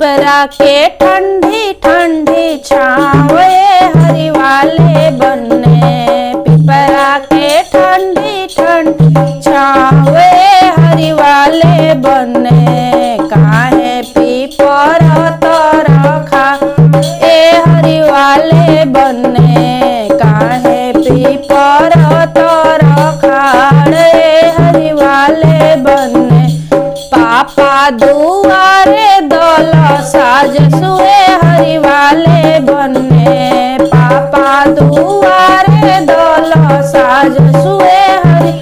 पिपरा के ठंडी ठंडी छावे हरि वाले बने। पिपरा के ठंडी ठंडी छावे हरि वाले बने। काहे पीपर तरखा ए हरि वाले बने। काहे पीपर तरखा ए हरि वाले बने। पापा दुआरे दल साज सुए हरि वाले बने। पापा दुआरे दल साज सुए हरि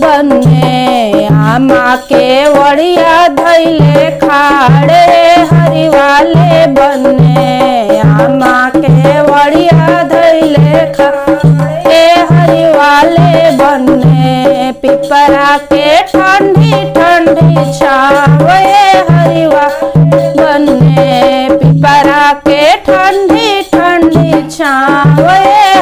बने। आमा के वड़िया धैले खाड़े हरि वाले बने। आमा के वड़िया धैले खाड़े हरि वाले बने। पिपरा के ठंडी ठंडी छावे हरि वाले बने। पिपरा के ठंडी ठंडी छावे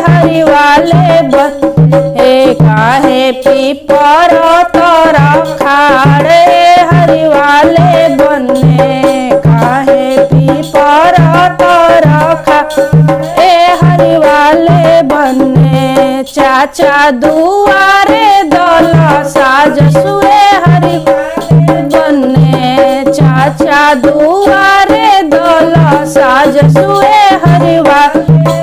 हरि वाले बने। काहे पीपर तरखाड़े हरि वाले बने। काहे पीपर तरखा ए हरि वाले बने। चाचा दुआरे दल साज सुए हरि बने। चाचा दुआरे दल साज सुए हरि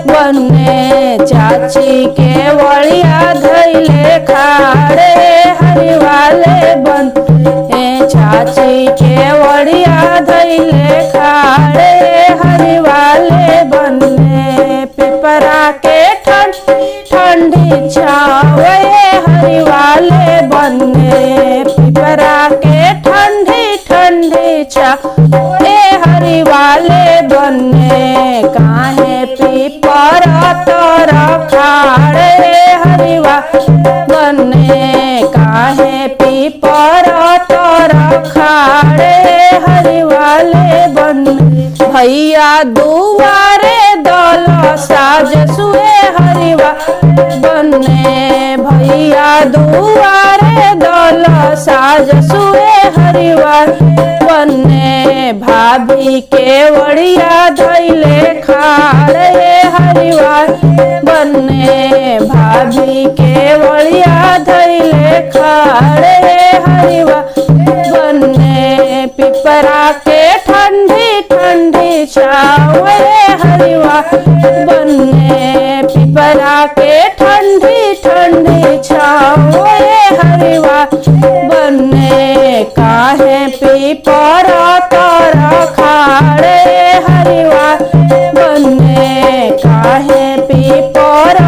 बने। चाची के वड़िया धैले खाड़े हरि वाले बने। चाची के वड़िया धैले खाड़े हरि वाले बने। पिपरा के ठंडी ठंडी छावे हरि वाले बने। पिपरा के ठंडी ठंडी छावे हरि वाले बने। काहे पीपर तरखाड़े हरि वाले बने। काहे पीपर तरखाड़े हरि वाले बने। भैया दुआरे दल साज सुए हरि वाले बने। भैया दुआरे दल साज सुए हरि वाले बने। भाभी के वड़िया धैले खाड़े हरि वाले बने। भाभी के वड़िया धैले खाड़े हरि वाले बने। पिपरा के ठंडी ठंडी छावे हरि वाले बने। पिपरा के ठंडी ठंडी छावे हरि वाले बने। काहे पीपर तरखाड़े हरि वाले बने। काहे पीपर